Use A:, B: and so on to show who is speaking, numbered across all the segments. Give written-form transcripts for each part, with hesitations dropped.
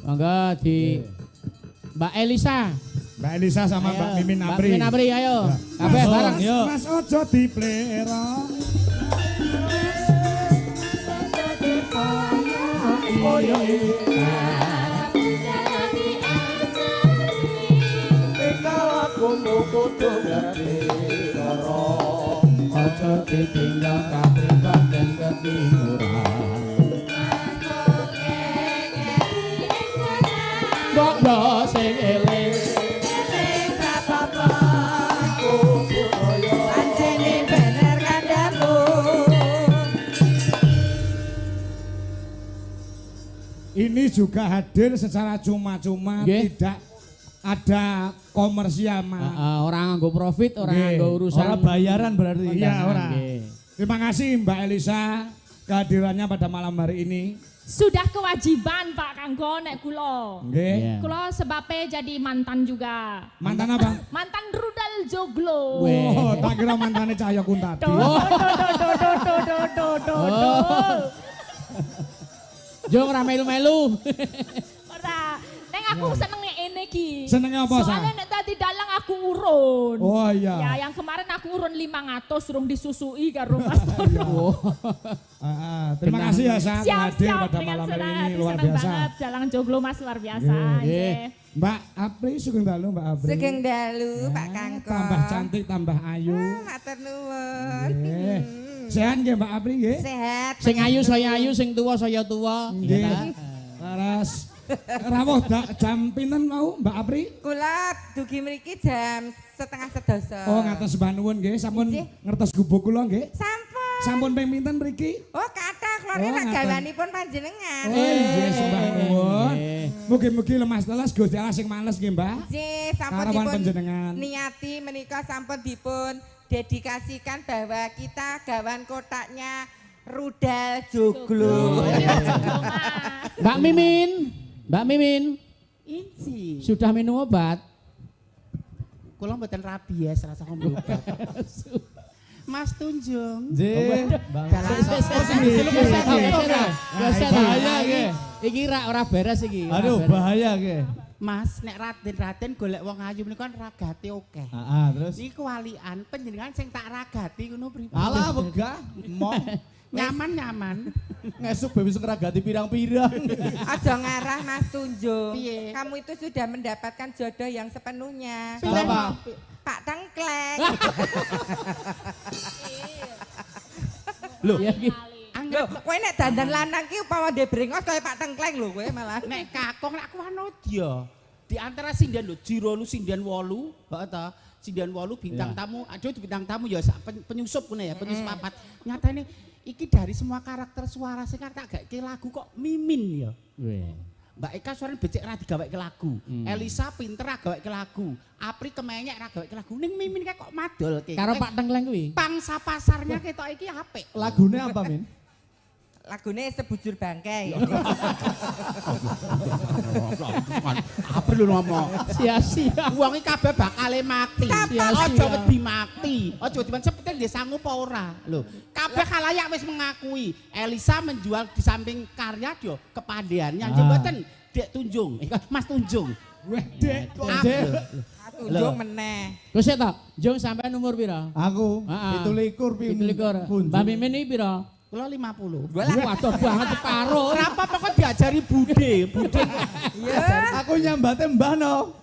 A: Monggo di Mbak Elisa.
B: Mbak Elisa sama
A: Ayo,
B: Mbak Mimin
A: Mbak
B: Apri.
A: Mimin Apri, ayo. Kabeh bareng yuk.
B: Mas ojo diplera.
A: Ojo ditinggal kapribaden ketimuran. Bondo sing eling
C: Anjene bener kandamu.
B: Ini juga hadir secara cuma-cuma,
A: Nggih.
B: tidak ada komersial Mas.
A: orang nganggo profit, orang
B: Nggih.
A: nganggo urusan.
D: Orang bayaran berarti.
B: Iya, orang.
A: Nggih.
B: Terima kasih Mbak Elisa kehadirannya pada malam hari ini.
E: Sudah kewajiban Pak Kanggo nek kula.
B: Nggih.
A: Iya.
E: Kula sebabnya jadi mantan juga.
B: Mantan apa?
E: Mantan rudal joglo.
A: Weh.
B: Oh, tak kira mantannya Cahaya Kuntadi.
A: Jong ora melu-melu.
E: Ora. Neng aku seneng ene iki.
B: Senengnya apa, Sa?
E: Soalnya nek tadi dalang aku urun.
B: Oh iya.
E: Ya, yang kemarin aku urun 500 urung disusui karo Mas Tono.
B: Terima kasih ya Sa hadir
E: Siap-siap
B: pada
E: dengan
B: malam hari
E: senang
B: ini
E: hati,
B: luar
E: senang
B: biasa.
E: banget. Dalang joglo Mas luar biasa.
B: Nggih.
E: Nggih.
B: Mbak Apri sugeng dalu Mbak Apri.
C: Sugeng dalu Pak Kangko.
B: Tambah cantik, tambah ayu.
C: Matur nuwun.
B: Nggih. Sehat nggih Mbak Apri nggih?
C: Sehat.
A: Sing ayu saya ayu, sing tua saya tua.
B: Nggih. Laras. Rawuh jam pinten mau Mbak Apri?
C: Kula dugi mriki jam 11:30.
B: Oh ngatos sembah nuwun nggih, sampun
C: Nggih.
B: ngertos gubuk kula nggih.
C: Sampun.
B: Sampun ping pinten mriki?
C: Oh kathah kula
B: Oh,
C: nek
B: ngaten.
C: gawanipun panjenengan.
B: Oh iya sembah nuwun.
A: Nggih.
B: Mugi-mugi lemas telas Gusti Allah sing males nggih Mbak.
C: Nggih, sampun
B: Karawan
C: dipun
B: panjenengan.
C: niati menika sampun dipun dedikasikan bahwa kita gawan kotaknya rudal joglo.
A: Mbak Mimin. Mbak Mimin,
F: Inci,
A: sudah minum obat?
F: kula mboten rabies rasa ngombe obat. Mas Tunjung.
D: Nggih.
A: Bahaya nggih. Iki ora beres iki. ora
D: Aduh
A: beres.
D: bahaya ke.
F: Mas nek Raden golek wong ayu menika ragate akeh.
D: Terus.
F: Niku walian panjenengan sing tak ragati ngono pripun?
D: Alah wegah. Mong.
F: Nyaman.
D: Ngesuk bae wis ngeragati pirang-pirang.
C: Aja ngarah Mas Tunjung.
F: Piye?
C: Kamu itu sudah mendapatkan jodoh yang sepenuhnya.
D: Siapa?
C: Pak Tengkleng.
D: Loh.
A: Iya iki.
C: Loh, kowe nek dandan lanang ki umpama ndek brengos kaya Pak Tengkleng lho kowe malah.
F: Nek kakung nek aku anodya. Di antara sindian lho, Jiro lu sindian 8, heeh ta? Sindian 8 bintang tamu, aduh bintang tamu ya sak penyusup kene ya, penyusup papat. Nyatane iki dari semua karakter suara sing tak gake lagu kok Mimin ya.
A: Weh.
F: Mbak Eka suaranya becek ra digaweke lagu. Elisa pinter ra gaweke lagu. Apri kemenyek ra gaweke lagu. Ning Mimin kayak kok madolke.
A: Karo Pak Tengkleng kuwi.
F: Pangsa pasarnya ketok iki apik.
D: Lagune apa Min?
C: Lagune sebujur bangkai.
F: Apa lu ngomong?
A: Sia-sia.
F: Wong iki kabeh bakale mati.
A: Sia-sia.
F: Aja wedi mati. Aja wedi mati sepeten nggih sangu apa ora. Lho, kabeh khalayak wis mengakui Elisa menjual di samping karya dia kepandiannya. Nggih mboten Dek Tunjung. Mas Tunjung.
B: Weh Dek.
D: Dek.
C: Mas Tunjung meneh.
A: Terus ya toh, Jong sampean umur pira?
D: Aku
A: Heeh.
D: 17 pi.
A: 17. Mbak Mimin iki pira?
F: Kula 50.
A: Waduh banget separuh.
F: Kenapa kok diajari bude? Bude.
C: Ya,
D: Aku nyambate Mbah no.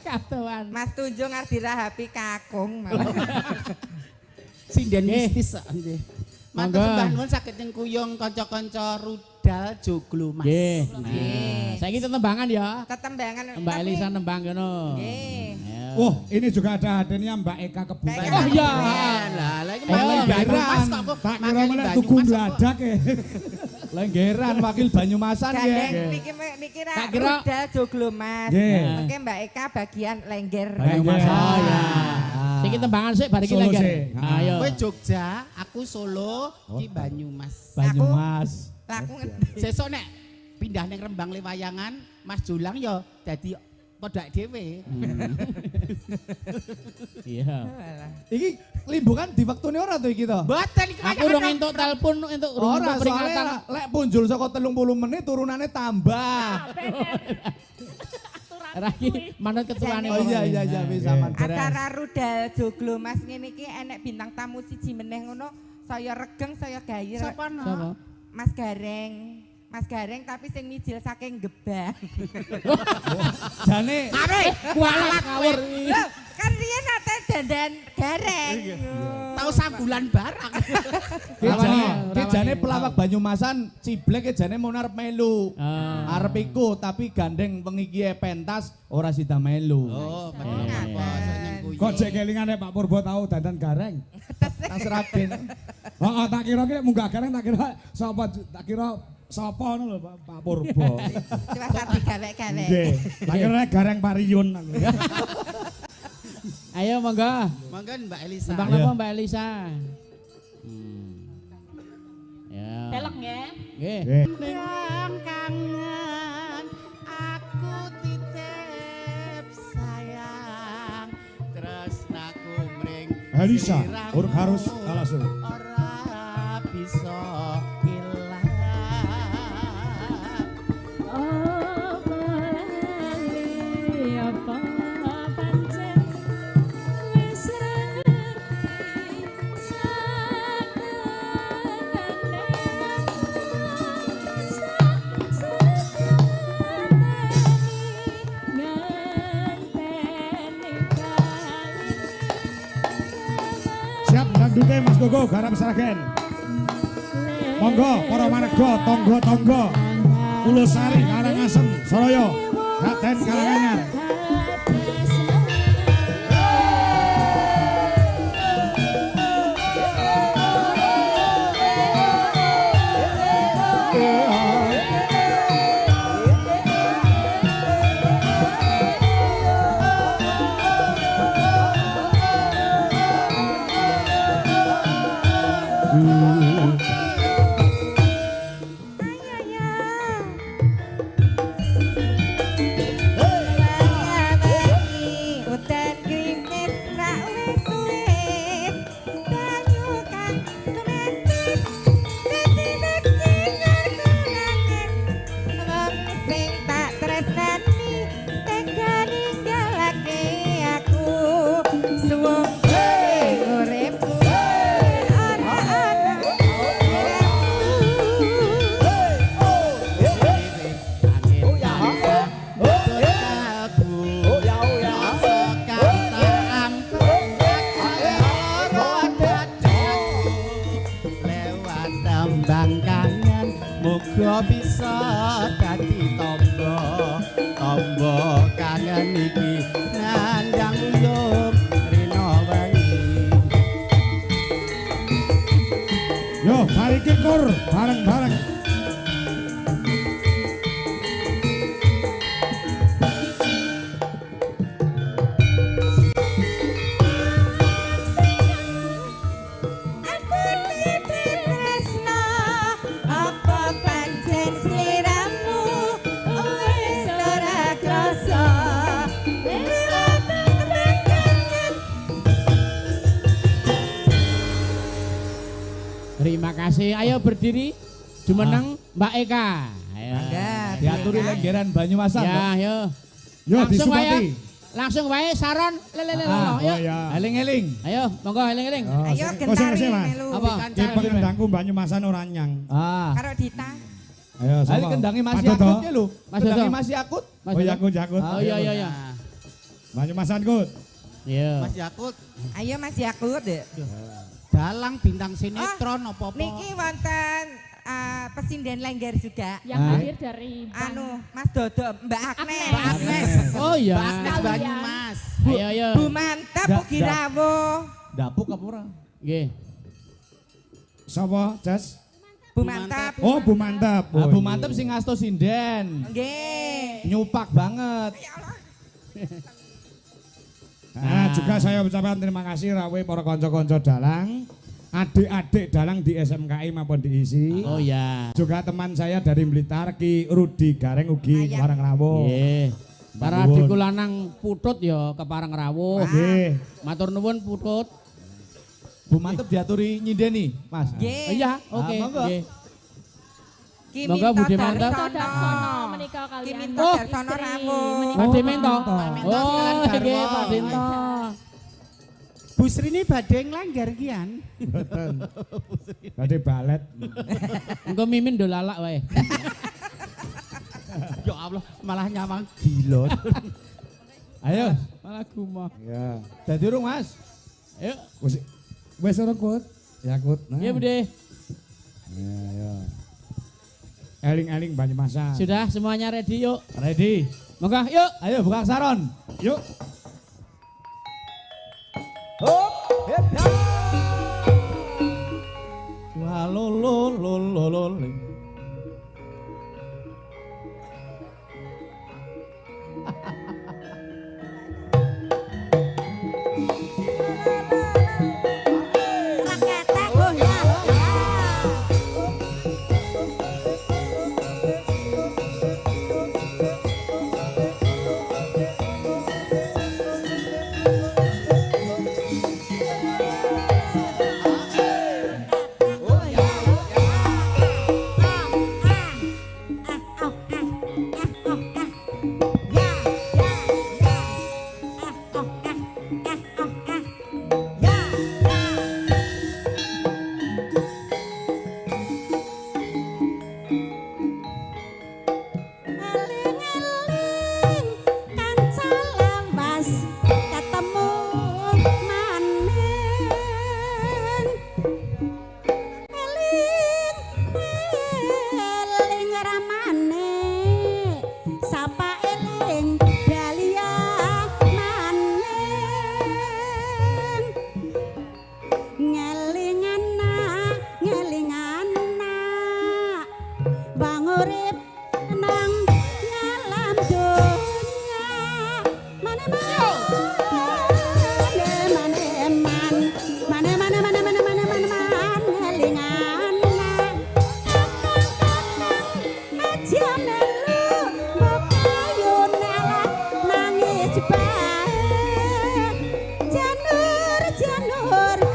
A: Katuan.
C: Mas Tunjung arep dirahapi kakung malah.
F: Sinden
A: Nggih.
F: mistis nggih. Matur
A: Monggo.
F: sembah nuwun saged nyengkuyung kanca-kanca rudal joglo Mas.
A: Nggih.
C: Nggih.
A: Saiki tetembangan ya.
C: Tetembangan.
A: Mbak
C: tapi-
A: Elisa nembang ngono.
C: Nggih.
B: Oh ini juga ada hadirnya Mbak Eka Kebumen.
C: Mbak
A: Oh iya.
F: Lah, lagi
A: Ayo,
F: Banyumas kok kok
B: Tak kira
F: mangkene
B: meneh
F: Banyumas
B: tuku
F: kok.
B: bladak ya.
D: Lenggeran wakil Banyumasan ya.
C: Gandeng niki
A: Tak kira-
C: rudal joglo Mas.
B: Nggih.
C: Mungkin Mbak Eka bagian lengger.
A: Banyumas.
B: Nggih.
A: Oh ya. Saiki tembangan sik bar iki
B: Solo
A: lengger.
B: sik.
A: Ayo.
F: Kowe Jogja, aku Solo, iki Banyumas.
D: Banyumas.
C: Laku
F: Sesuk nek pindah ning Rembang Lewayangan, Mas Julang ya dadi Podak dhewe.
A: Iya.
C: Alah.
D: Iki limbukan di waktune ora to iki to?
F: Mboten iki
A: Aku urung entuk telepon entuk
D: Ora,
A: peringatan.
D: soalnya lek punjul saka 30 menit turunannya tambah.
A: Raki manut keturane.
D: Oh iya bisa man beres.
C: Acara rudal joglo Mas ngene iki enek bintang tamu siji meneh ngono. Saya regeng, saya gair.
F: Sapa no?
A: Sapa?
C: Mas Gareng. Mas Gareng tapi sing mijil saking Gebang.
D: Jane
A: Kualat ngawur.
C: Loh, kan riyen nate dandan Gareng.
F: Tahu sabulan barang.
D: Ki jane pelawak Banyumasan ciblek jane mau arep melu. Arep iku tapi gandeng wengi iki pentas ora sida melu.
F: Oh,
B: Kok cek kelingan Pak Purbo tahu dandan gareng.
D: Tas ragen.
B: Heeh, tak kira ki munggah gareng tak kira sapa tak kira sapa ngono lho Pak Purbo.
C: Cuma sapi gawe-gawe.
B: Nggih. Tak kira gareng Pariun.
A: Ayo monggo.
F: Monggo Mbak Elisa.
A: Bang napa Mbak Elisa? Ya.
E: Telek ya.
A: Nggih.
F: Yang kangen aku titip sayang tresnaku mring
B: Elisa,
F: sliramu
B: urung harus alasu.
F: ora bisa ilang.
B: Siap dangdute Mas Gogo garap Sragen. Monggo para marga tangga-tangga Ulusari Karangasem Saraya Katen Kalanganyar.
F: Muga bisa dadi tamba kangen iki nandang uyuh rina wengi.
B: Yo, mari kikur bareng-bareng.
A: Terima kasih. Ayo berdiri. Jumeneng Mbak Eka. Ayo.
D: Diaturi lenggeran Banyumasan.
A: Ya, yo.
B: Yo
A: Langsung wae.
B: disupati.
A: Langsung wae saron. Lele.
B: Oh
A: Ayo.
B: ya.
D: Eling-eling.
A: Ayo, monggo eling-eling.
C: Ayo
B: Kosong
C: gentari
B: sih, Mas.
C: melu.
A: Apa?
B: Ki pengendangku Banyumasan ora nyang.
C: Karo Dita.
B: Ayo
D: Ayo
B: sapa?
D: kendangi masih
B: Pak Dodo.
D: akut ya lho.
A: Mas
D: Kendangi
A: Dodo.
D: masih akut.
A: Mas
B: Oh
A: Dodo.
B: yakut.
A: Oh iya.
B: Banyumasan Kut.
A: Iya.
F: Mas Yakut
C: Ayo Mas Yakut.
F: dalang bintang sinetron apa-apa.
C: Niki wonten pesinden Lengger juga.
E: Yang hadir dari
C: Anu, Mas Dodo, Mbak Agnes.
F: Mbak Agnes.
A: Oh iya.
F: Mbak Agnes Banyumas.
A: Ayo.
C: Bu Mantap, Bu Girawo.
D: Dapuk apa ora?
A: Nggih.
B: Sapa, Jas?
C: Bu Mantap.
B: Oh, Bu Mantap. Oh,
D: Bu
B: iya.
D: Mantep sing ngasto sinden.
C: Nggih.
D: Nyupak banget.
B: Nah, juga saya ucapkan terima kasih rawe para kanca-kanca dalang, adik-adik dalang di SMKI maupun di ISI.
A: Oh iya.
B: Juga teman saya dari Blitar Ki Rudi Gareng ugi
C: Ayah.
B: warang rawuh.
A: Nggih. Para adikku lanang Putut ya kepareng rawuh.
B: Nggih.
A: Matur nuwun Putut.
D: Bu Mantep diaturi nyindeni, Mas.
C: Nggih.
A: Iya, oke.
D: monggo.
A: Nggih.
C: Ki
A: Monggo,
C: Minto
A: Budi Mantap.
C: Darsono.
E: Darsono menika
C: Ki
E: kalian.
C: Minto
A: Oh,
C: Darsono
E: istri
C: rawuh.
E: menika.
A: Pak Demento.
F: Demento
A: Oh,
F: sekalian
A: nggih
F: garwa.
A: Pak Demento.
F: Bu Srini badhe nglanggar kian.
B: Mboten. Badhe balet.
A: Engko mimin do lalak wae.
F: Ya Allah, malah nyawang gila.
D: Ayo,
A: Malah gumah.
B: Ya.
D: dadi urung, Mas.
A: Ayo.
B: Wis ora Kut? Ya Kut. Nah.
A: Iya, Bude.
B: Ya, ya. Eling-eling Banyumasan.
A: Sudah semuanya ready yuk.
D: Ready.
A: Monggo yuk.
D: Ayo buka saron.
B: Yuk.
D: Wah lo lo lo lo lo.
G: Raketek goyang. Eling-eling kanca lawas ketemu maning. Eling ramane sapa eling Dahlia maning. Ngeling anak bang urip nang ngalam donya mane ngeling anak aja melu mbokayun elek nangis bae janur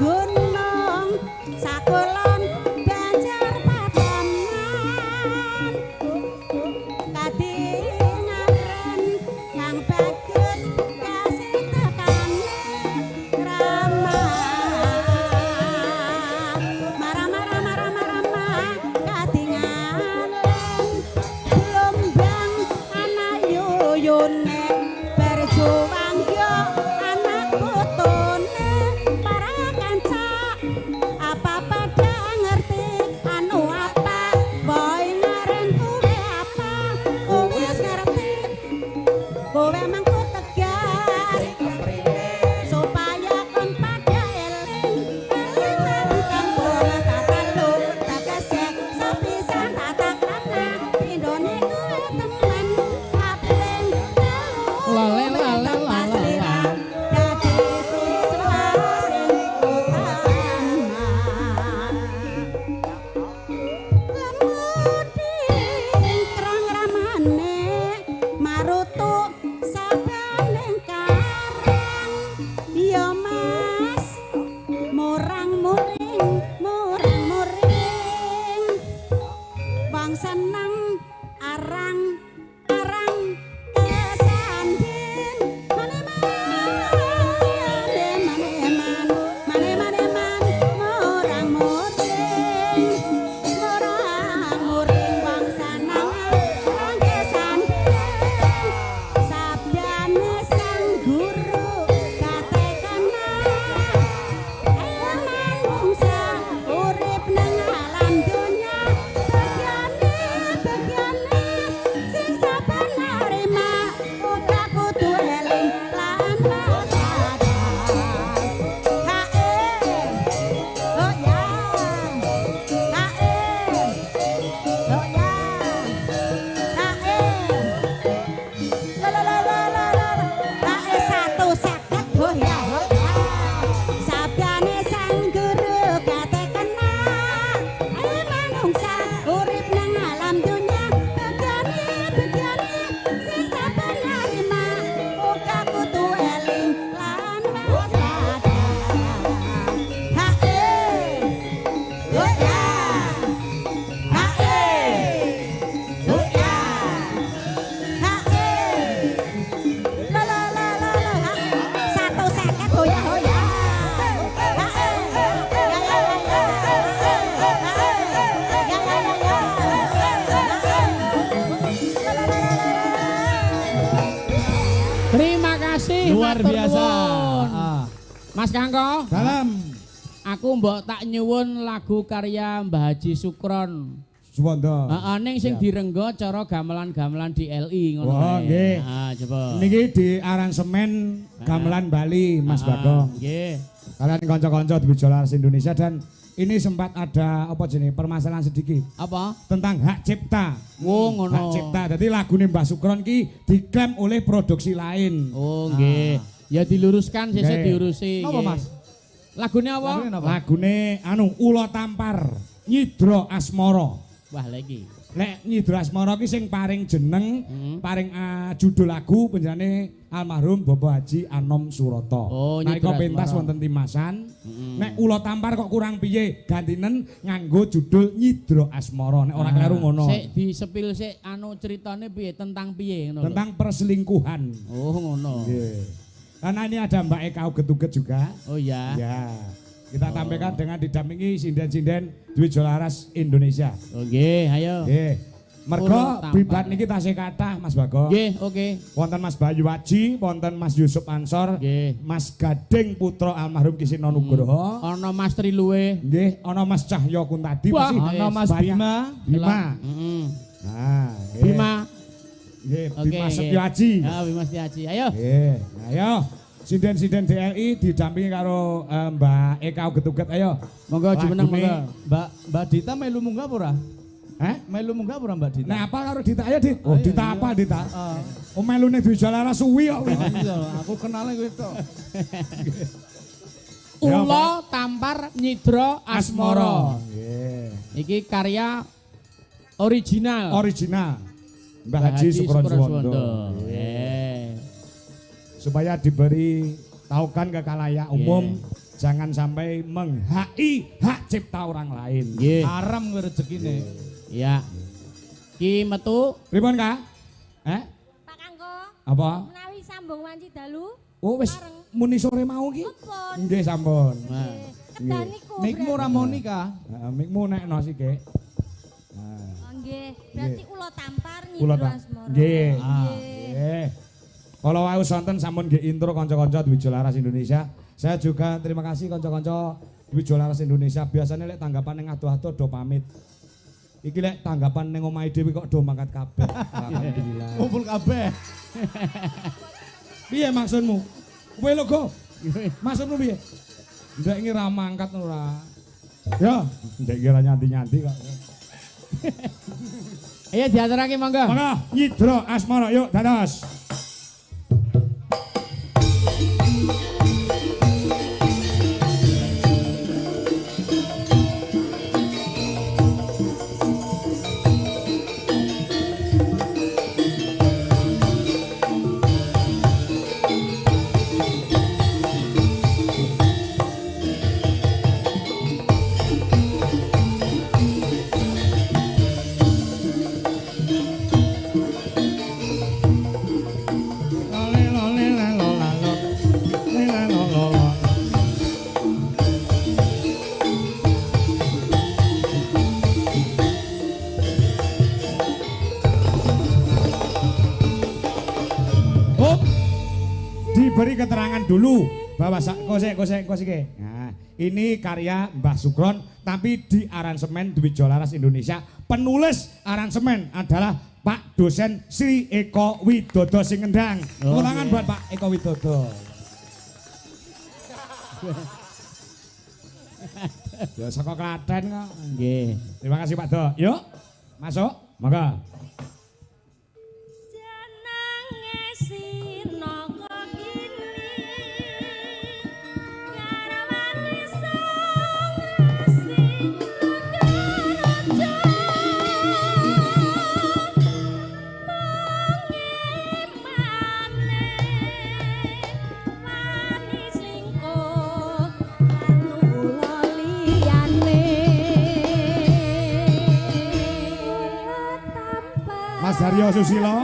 G: gunung sakulon banjar pataman kadingaren yang bagus kasih tekane ramah marah kadingaren
A: Terima kasih.
D: Luar
A: matur
D: biasa.
A: nuwun.
D: Ah.
A: Mas Kangko,
B: Dalam
A: aku mbok tak nyuwun lagu karya Mbah Haji Sukron.
B: Suwondo.
A: Heeh, ning sing direnggo cara gamelan-gamelan di LI ngono.
B: Oh,
A: kae.
B: nggih.
A: Ah, coba.
B: Niki di aransemen gamelan Bali Mas Bagong.
A: Nggih.
B: Kalian kanca-kanca di Jolaras Indonesia dan ini sempat ada apa jenis permasalahan sedikit
A: Apa?
B: tentang hak cipta.
A: Oh, ngono.
B: Hak cipta. Jadi lagune Mbah Sukron ki diklaim oleh produksi lain.
A: Oh, nggih. Ya diluruskan sesuk
B: Nggih.
A: diurusi.
D: Napa,
A: nggih.
D: Mas?
A: Lagune apa?
D: Lagune napa?
B: Lagune Ula Tampar, Nyidra Asmara.
A: Wah, lagi.
B: Nek Nyidra Asmara ki sing paring jeneng, paring judul lagu penjane almarhum Bapak Haji Anom Suroto.
A: Oh,
B: Nalika
A: Nyidra
B: pentas
A: Asmara.
B: wonten timasan. Nek Ula Tampar kok kurang piye? Gantinen nganggo judul Nyidra Asmara. Nek ora kleru ngono.
A: Sik disepil sik ceritane piye tentang piye ngono. lho.
B: Tentang perselingkuhan.
A: Oh, ngono.
B: Nggih. Karena ini ada Mbak Eka Uget-Uget juga.
A: Oh iya.
B: Ya. Kita tampilkan dengan didampingi sinden-sinden Dwi Jolaras Indonesia.
A: Oh, nggih, ayo.
B: Nggih. Mergo
A: Ula Tampar.
B: bibat niki tasih kathah Mas Bagong.
A: Nggih, oke.
B: Wonten Mas Bayu Waji, wonten Mas Yusuf Ansor,
A: Nggih.
B: Mas Gading putra almarhum Kisino Nugroho.
A: Ana Mas Triluwe.
B: Nggih, ana Mas Cahyo Kuntadi
A: Wah,
B: masih
D: Ana Mas
B: banyak.
D: Bima.
B: Bima.
A: Heeh.
B: Nah, nggih.
A: Bima.
B: Nggih,
A: Oke,
B: Bima
A: nggih.
B: Setyaji.
A: Ya, Bima Setiaji. Ayo.
B: Nggih. Ayo. Sinden-sinden DLI didampingi karo Mbak Eka Uget-Uget ayo.
A: Monggo jumeneng
B: Lagune-
A: monggo.
D: Mbak Dita melu munggah apa ora?
B: Hah?
D: Melu munggah apa ora Mbak Dita?
B: Nah, apa karo Dita ayo, Dit? Oh,
D: Ayo,
B: Dita
D: iya.
B: apa, Dita?
D: Ah.
B: Oh, melune Dwi Jolaras suwi kok.
D: Iya, aku kenalnya kowe tok.
B: Ya,
A: Ula Tampar Nyidra Asmara.
B: Nggih.
A: Iki karya original.
B: Original. Mbah Haji Sukron Suwondo.
A: Nggih.
B: Supaya diberi taukan ke kalayak umum jangan sampai menghai hak cipta orang lain.
A: Nggih.
D: Haram kowe rezekine.
A: Ya. Ki metu.
B: Pripun, Kak?
G: Pak Kangko,
B: Apa?
G: menawi sambung wanci dalu.
B: Oh, wis
G: Bareng.
B: muni sore mau ki.
G: Ampun.
B: Nggih, sampun.
A: Nah.
G: Kedan niku.
D: Mikmu
G: berarti.
D: Ramonika.
B: Heeh, mikmu nekno sik.
G: Oh, nggih. Berarti Ula Tampar
B: Kula
G: Nyidra
B: ta.
G: Asmara.
B: Nggih.
G: Nggih.
B: Nggih. Kalau wau sonten sampun nggih intro kanca-kanca Dwi Jolaras Indonesia. Saya juga terima kasih kanca-kanca Dwi Jolaras Indonesia. Biasanya lek tanggapan ning ado-ado do pamit. Iki lek tanggapan ning omahe dhewe kok do mangkat kabeh. Alhamdulillah.
D: Kumpul kabeh.
B: Piye maksudmu? Kowe lho go. Maksudmu piye? Ndek iki ra mangkat ora. Ya, ndek iki ra nyanti-nyanti kok.
A: Ayo diaturake monggo.
B: Monggo Nyidra Asmara yuk dados. Diberi keterangan dulu bahwa kosek. Nah, ini karya Mbah Sukron tapi di aransemen Dwi Jolaras Indonesia. Penulis aransemen adalah Pak Dosen Sri Eko Widodo sing ngendang.
A: Oh,
B: Ulangan
A: iya.
B: buat Pak Eko Widodo. Ya saka Klaten kok.
A: Nggih.
B: Terima kasih Pak Do. Yuk, masuk. Monggo.
G: Jenenge Sinaka Gili, garwane sang resi Nagaraja. Mangimane wani slingkuh karo liyane.
B: Mas Daryo Susilo.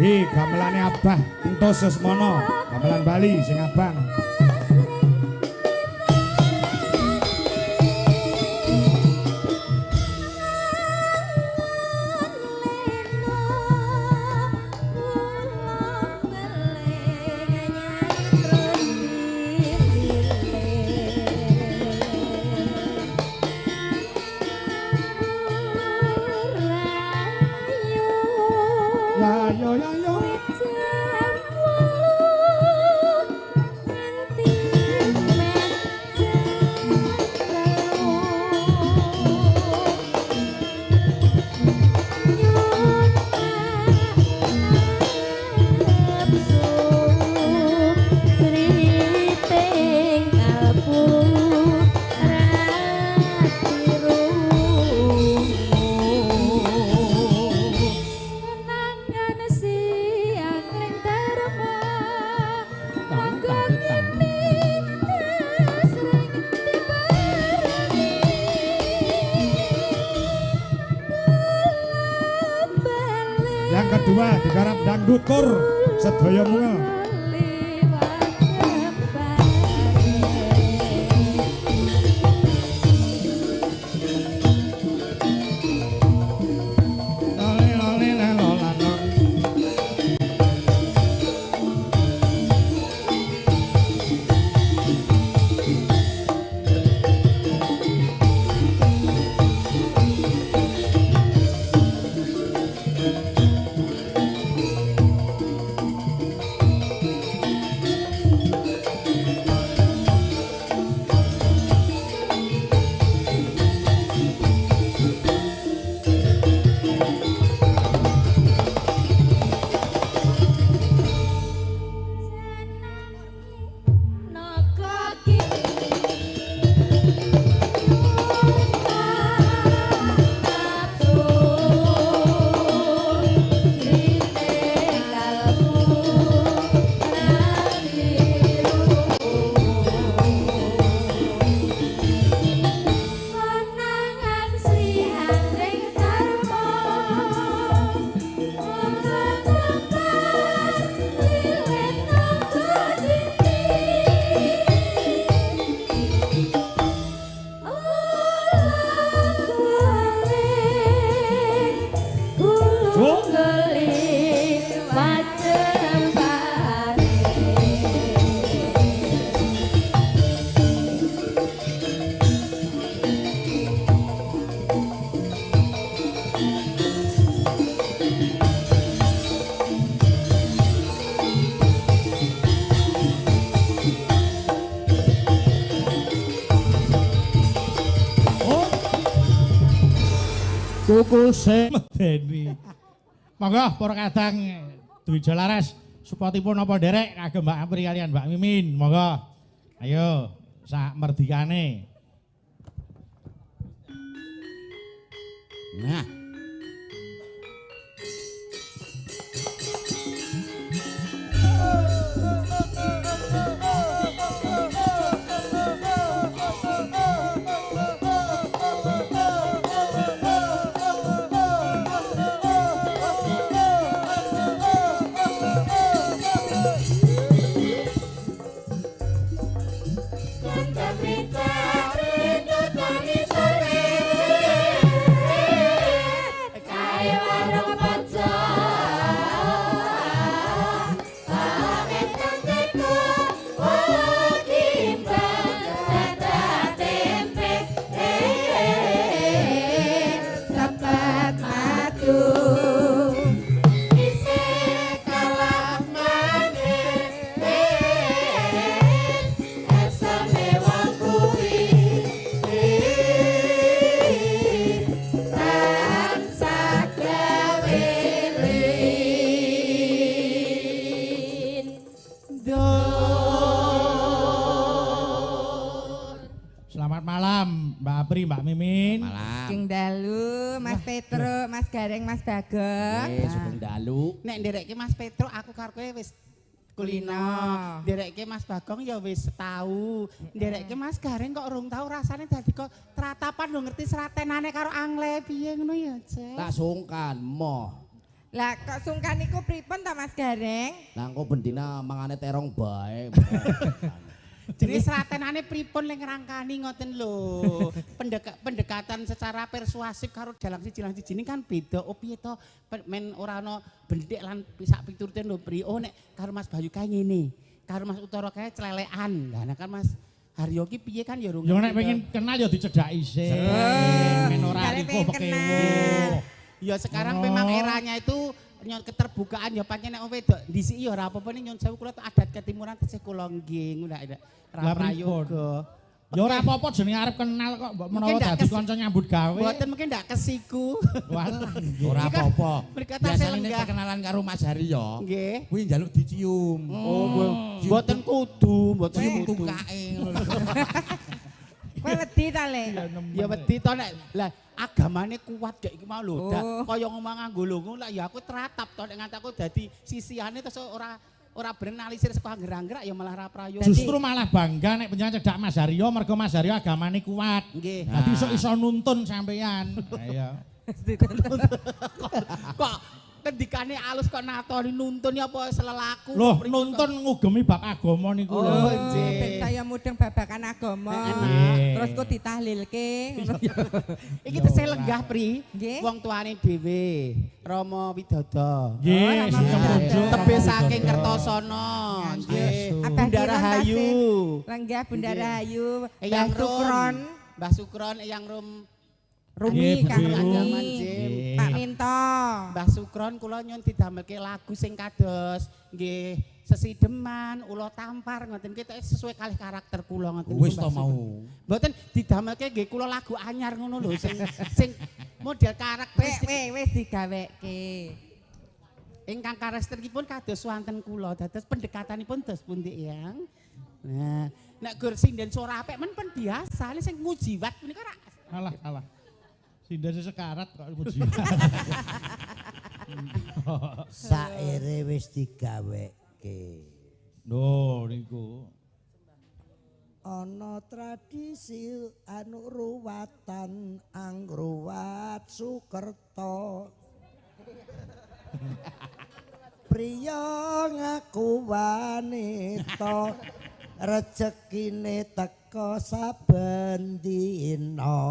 B: Gamelane Abah Entos Susmono, gamelan Bali sing abang. ya ya. Yang kedua digarap dangdut tur sedaya mungel.
A: Kuku sing medeni. Monggo para kadang Dwi Jolaras supatipun napa nderek kagem Mbak Apri kalian Mbak Mimin. Monggo. Ayo sak merdikane.
F: Nah.
A: Selamat malam Mbak Apri, Mbak Mimin.
C: Sugeng dalu, Mas Petro, Mas Gareng, Mas Bagong.
F: Sugeng dalu. Nek nderekke Mas Petro aku karo kowe wis kulino. Nderekke Mas Bagong ya wis tau. Nderekke Mas Gareng kok urung tau rasane dadi kok tratapan lho ngerti seratenane karo angle piye ngono ya, Cek.
H: Tak sungkan moh.
C: Lah kok sungkan iku pripun ta Mas Gareng?
H: Lah engko bendina mangane terong bae.
F: Jadi seratenane pripun lek ngrangkani ngoten lho. Pendekatan secara persuasif karo dalang siji ini kan beda. Oh piye to men ora ana bendik lan sak piturute lho Pri. Oh nek karo Mas Bayu kae ngene. Karo Mas Utara kae celelekan. Lah nek kan Mas Haryo ki piye kan ya rung.
A: Yo nek pengen kenal ya dicedhaki sik. Men ora riko bekewo.
F: Ya sekarang memang eranya itu nyon keterbukaan ya pancen nek wedok ndisiki ya ora apa-apa ning nyon sewu kula adat ketimuran tesih kula nggih ngono ra prayoga.
A: Ya ora apa-apa jenenge arep kenal kok mbok menawa dadi kanca nyambut gawe.
F: Mboten mungkin ndak kesiku.
A: Walah.
H: Ora apa-apa.
F: Mereka
H: Biasane nek
F: lenggah.
H: perkenalan karo Mas Hari ya.
F: Nggih.
H: Kuwi njaluk dicium.
F: Mboten kudu, mboten kudu.
H: Tukake ngono.
C: Kowe wedi ta, Le?
F: Ya wedi to nek lah agamane kuat gak iki mau lho. Kaya ngomong nganggo lungu lah ya aku teratap to nek nganti aku dadi sisihane terus ora bernalisir saka angger-angger ya malah ra prayoga.
A: Justru malah bangga nek penyanyi cedak Mas Haryo mergo Mas Haryo agamane kuat.
F: Nggih.
A: Dadi iso nuntun sampean. Iya.
F: Kok kendikane alus kok natoni nuntun ya apa selelaku.
A: Loh, nuntun ngugemi bab agama niku lho.
C: Oh, ben saya mudeng babakan agama. Terus kok ditahlilke.
F: Iki tesih lenggah Pri.
C: Nggih.
F: Wong tuane dhewe Rama Widodo.
A: Nggih,
F: Tebe saking Kertosana. Nggih. Bunda Rahayu.
C: Lenggah Bunda Rahayu.
F: Eyang
C: Mbah Sukron.
F: Mbah Sukron Eyang Rum
C: Rumi Kang
F: Andaman
C: Rumi.
F: Jim.
C: Pak Minto.
F: Mbah Sukron kula nyun didamelke lagu sing kados nggih Sesideman, Ulo Tampar ngoten kita sesuai kalih karakter kula ngoten.
H: Wis to mau.
F: Mboten didamelke nggih kula lagu anyar ngono lho sing model karakteristik.
C: Wis digaweke.
F: Ingkang karakteripun kados wonten kula dados pendekatanipun dos pundi Yang. Nah, nek gur sinden suara apik men biasa sing mujiwat menika ora
A: Alah. Sinden sekarat kok muji.
H: Saire wis digaweke.
A: Lho niku.
H: Ana tradisi anu ruwatan angruwat Sukerto. Priya ngaku wanita rejekine teka saben dina.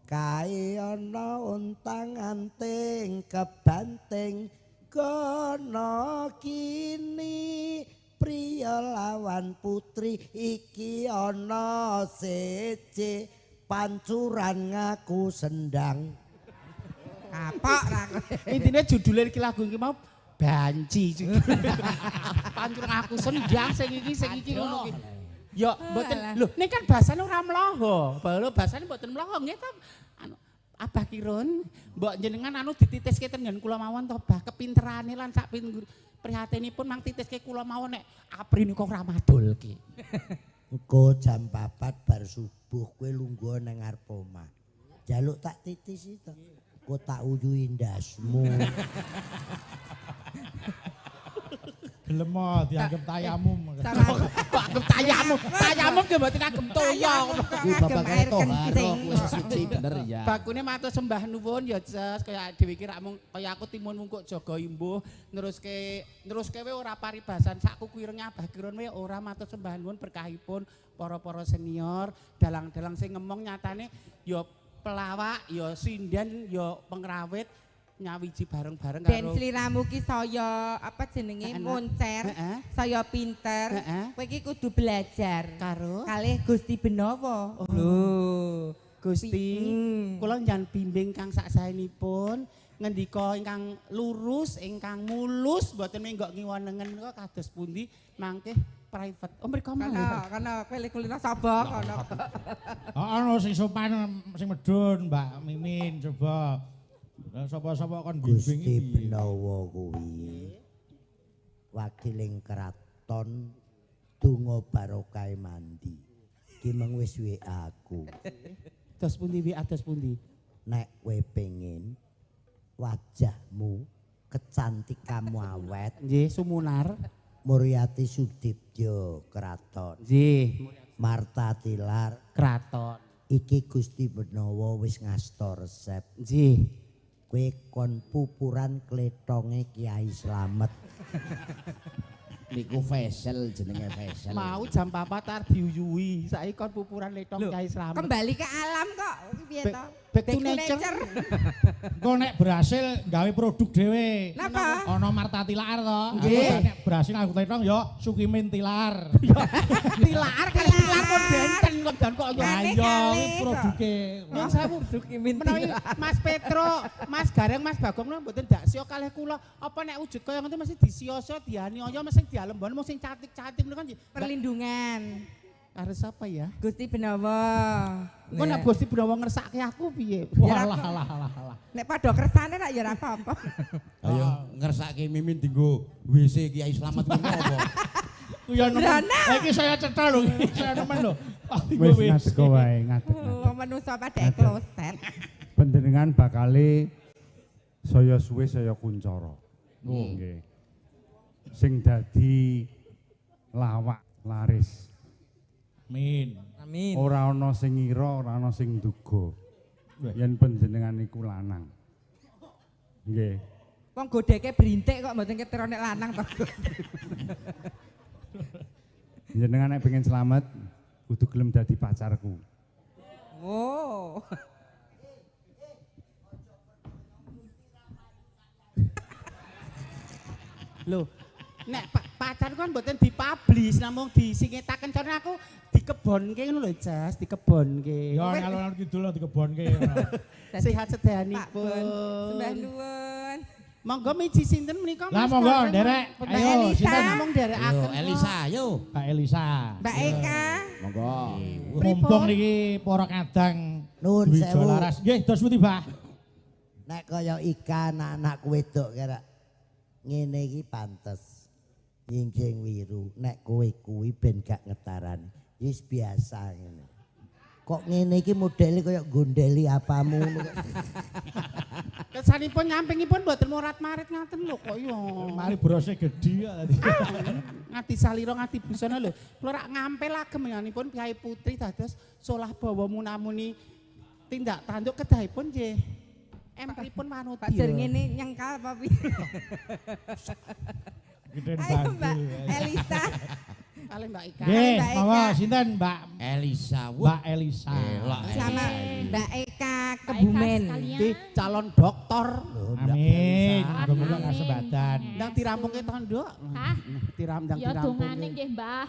H: Kae ana untang anting kebanting kono kini priya lawan putri iki ana sece pancuran ngaku sendang.
C: Kapok ra.
F: intine judule iki lagu iki mau banci pancuran aku sendang sing iki ngono iki. Ya mboten lho ning kan basane ora mloho. Bae basane mboten mloho nggih ta. Anu Abah Kirun, mbok jenengan anu dititiske tengen kula mawon to Bah kepinterane lan sak prihatinipun mang titiske kula mawon nek Apri niku ora madulke.
H: Engko jam 4 bar subuh kowe lungguh nang ngarep omah. Jaluk tak titisi to. Kok tak uyuhi ndasmu.
A: Gelem dianggap tayamum.
F: Kok agem tayamum ge mboten agem toya.
H: Kuwi bapak toharo kuwi suci bener ya.
F: Bakune matur sembah nuwun ya Jas kaya dhewe iki rak mung kaya aku timun mungkuk jaga imbuh neruske we ora paribasan sakku kuwi Abah Kirun we ora matur sembah nuwun berkahipun para senior dalang-dalang sing ngemong nyatane ya pelawak ya sinden ya pengrawit nyawiji bareng-bareng karo
C: Ben sliramu ki saya apa jenenge moncer, saya pinter. Kowe iki kudu belajar
F: karo
C: kalih Gusti Benowo. Lho,
F: Gusti kula njan bimbing kang saksaenipun ngendika ingkang lurus, ingkang mulus mboten menggok ngiwonengen kok kados pundi mangke private. Oh mriko
C: kana kowe kulino sapa kana.
A: Ono sing sopan sing medun Mbak Mimin coba. Sapa-sapa kon bimbing
H: Gusti
A: iki.
H: Benowo kuwi wakiling keraton donga barokah mandi. Ki meng wis aku.
F: Dos pundi wi ados pundi?
H: Nek kowe pengen wajahmu kecantikanmu awet
F: Nggih sumunar.
H: Muryati Sudibyo keraton.
F: Nggih
H: Marta Tilar
F: kraton.
H: iki Gusti Benowo wis ngasta resep.
F: Nggih.
H: Kowe kon pupuran kletonge Kiai Slamet. Niku Faisal jenenge Faisal.
F: Mau jam 4 tar diuyuhi. Saiki kon pupuran letong Kiai Slamet.
C: Kembali ke alam kok piye to?
F: Back to nature.
A: Engko nek berhasil gawe produk dhewe.
C: Napa?
A: Ana Marta Tilar to.
C: Nggih.
A: Engko nek berhasil aku tetong ya Sukimin Tilar.
F: Tilar kan tilar kon benten kok jan kok yo.
A: Lah
C: Kali-kali
A: iya
C: kok.
A: iki produke.
F: Nyun sewu menawi Mas Petro, Mas Gareng, Mas Bagong mboten dak sia kalih kula. Apa nek wujud kaya ngoten mesti disia-sia dianiaya mesti dialembon mung sing cantik-cantik niku kan.
C: Perlindungan.
F: Karo sapa ya?
C: Gusti Benawa.
F: Kok nek Gusti Benawa ngersake aku piye?
A: Walah alah.
C: Nek padha kersane tak ya ora apa-apa.
B: Ayo ngersake Mimin dinggo WC Kiai Slamet kuwi apa?
A: Ku ya nemen.
C: Brana.
A: Iki saya cetha lho, iki saya nemen lho.
I: Wis ngadeg wae ngadeg.
C: Wong manusa padha kloset.
I: Panjenengan bakale saya suwe saya kuncara. Nggih. Sing dadi lawak laris.
A: Amin.
C: Amin.
I: Ora ana sing ngira, ora ana sing nduga. Yen panjenengan iku lanang. Nggih.
C: Wong godheke brintik kok mboten ketira nek lanang to.
I: Jenengan nek pengen selamat kudu gelem dadi pacarku.
C: Oh.
F: Lho, nek pacar kan mboten dipublish namung disingitaken karena aku dikebonke ngono lho, Jas, dikebonke.
A: Ya alon-alon kidul lho dikebonke.
F: Sehat
C: Pak
F: sedayanipun.
C: Bun, sembah nuwun.
F: Monggo miji sinten menika
A: Lah monggo nderek. Ayo
C: Elisa.
A: sinten?
F: Namung nderekaken.
B: Elisa, yo.
A: Mbak Elisa.
C: Mbak Eka.
B: Monggo.
A: Mumpung niki para kadang
H: Nuwun
A: Dwi
H: sewu.
A: Jolaras. Nggih, dos pundi, Mbah?
H: Nek kaya ikan anak wedok kira ngene iki pantes. Nyingking wiru. Nek kowe kuwi ben gak ngetaran. Wis biasa ngene. Kok ngene iki modele kaya gondeli apamu.
F: Kesanipun nyampingipun mboten morat-marit ngaten lho kok yo.
A: Mari brose gedhi kok tadi.
F: Ngati salira ngati busana lho. Kula rak ngampil agem yanipun Kyai Putri dados solah bawa munamuni tindak tanduk kedahipun nggih. Empripun manut.
C: Pak Jer ngene nyengkal apa piye?
A: Geden
C: Ayo Mbak
A: bandul.
C: Elisa.
F: Kalih Mbak Ika.
A: Nggih,
C: Mbak
A: monggo
C: Eka.
A: sinten, Mbak?
B: Elisa.
A: Mbak Elisa.
B: Elok.
C: Sama Mbak Eka
E: Baik,
C: Kebumen.
E: sekalian.
F: Di calon dokter.
A: Amin.
E: Elisa.
A: Muga-muga
E: Amin.
A: kasebadan.
F: Ndang dirampungke tondo.
E: Hah?
F: Ndang
E: Ya dongane
F: dirampungke.
E: nggih, Mbah.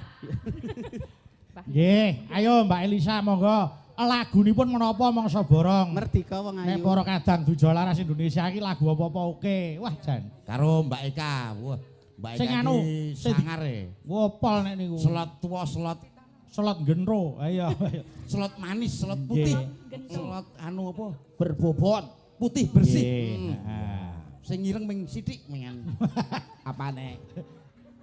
A: Nggih, ayo Mbak Elisa monggo. Lagunipun menapa mangsa borong?
F: Merdeka wong
A: Nek
F: ayu.
A: para kadang Dwi Jolaras Indonesia iki lagu apa-apa oke. Wah jan.
B: Karo Mbak Eka. Wah, Mbak
A: Sing
B: Eka
A: anu,
B: iki
A: sing di-
B: sangar e.
A: Wopol nek niku.
B: Slot tua, slot
A: Slot genro. Ayo.
B: slot manis, slot putih.
A: Nggih.
B: Slot anu apa? Berbobot, putih bersih.
A: Nggih.
B: Nah, sing ireng ming sithik mengan. Apane?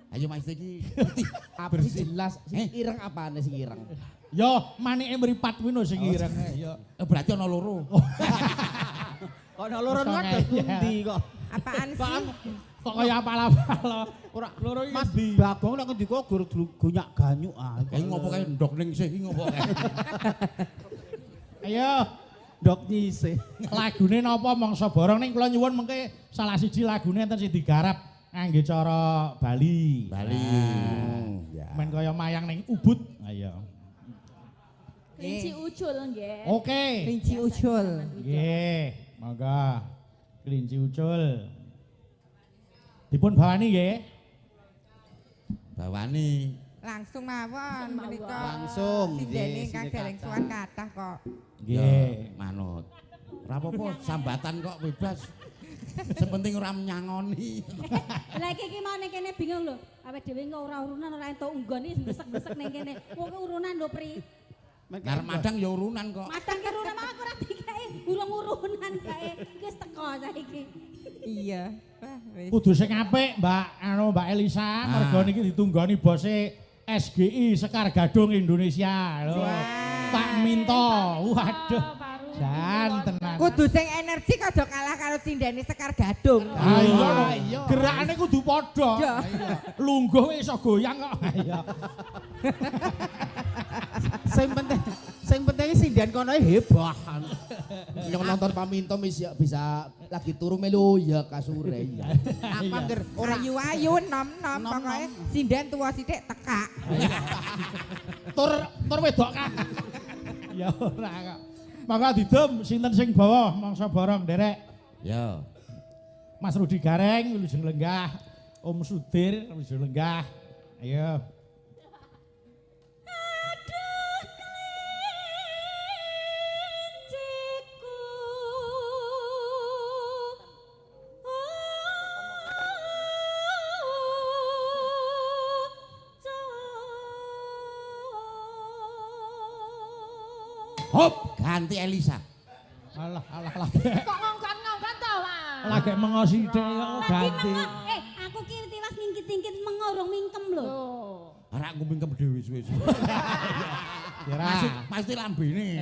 B: Ayo Mas iki putih
D: Apa sih jelas sing ireng apane sing ireng?
A: Yo manike mripat kuwi no sing ireng. Yo.
B: Berarti ana loro.
F: Kok ana loro
A: Kosong
F: ngadeg
A: aja.
F: pundi kok.
C: Apaan sih?
A: Kok kaya apal-apal.
F: Ora
A: Loro iki
F: Mas
A: ndi?
F: Bagong nek ngendika gur gonyak ganyuk ah.
B: Kayak ngopo kae ndok ning sih iki ngopo kae.
A: Ayo.
F: Ndok nyisih.
A: Lagune napa mangsa borong ning kula nyuwun mengke salah siji lagune enten sing digarap ngangge cara Bali.
B: Bali.
A: Ya. Men kaya mayang ning Ubud. Ayo.
E: Kelinci ucul nggih.
A: Oke.
C: Kelinci ucul.
A: Nggih, monggo. Kelinci ucul. Dipun bawani nggih.
B: Bawani.
C: Langsung mawon menika.
F: Langsung,
C: Sindene
F: nggih,
C: kang
F: sinde
C: dereng
F: kathah.
C: suwan kathah kok.
A: Nggih.
B: Manut. Ora apa-apa sambatan kok bebas. Sepenting ora menyangoni.
G: Lah iki mau ning kene bingung lho. Awake dhewe engko ora urunan ora entuk unggon iki desek-desek ning kene. Wong urunan lho, Pri.
B: Ngarep madang ya urunan kok.
G: Madang ki urunan mah aku ora dikei urung urunan kae. Iki wis teko saiki.
C: Iya. Wah, wis.
A: Kudu sing apik, Mbak Elisa, mergo niki ditunggoni bose SGI Sekar Gadung Indonesia lho.
C: Wah.
A: Pak Minto. Waduh. Jan tenan.
C: Kudu sing energi aja kalah karo sindene Sekar Gadung.
A: Iya. Gerakane kudu padha.
C: Iya.
A: Lungguh iso goyang kok. Iya.
F: Sing penting sindian kono heboh.
D: Yang nonton Paminto bisa lagi turu melu ya kasure ya.
F: Apa nger ora
C: Ayu-ayu nom-nom pokoke sinden tuwa sithik tekak.
A: Tur wedok kan. Ya ora kok. Maka didem sinten sing bawa mangsa borong derek.
F: Ya.
A: Mas Rudi Gareng wilujeng lenggah. Om Sudir wilujeng lenggah. Ayo.
F: Hop, ganti Elisa.
A: Alah lagi.
E: Kok ngongkon-ngongkon to, Mas?
A: Lagi mengosi dek kok
G: Lagi
A: ganti.
G: aku ki tiwas ngingkit-ngingkit mengorong mingkem lho.
E: Loh.
F: Ora aku mingkem dhewe wis.
A: Ya ra.
F: Pasti lambene.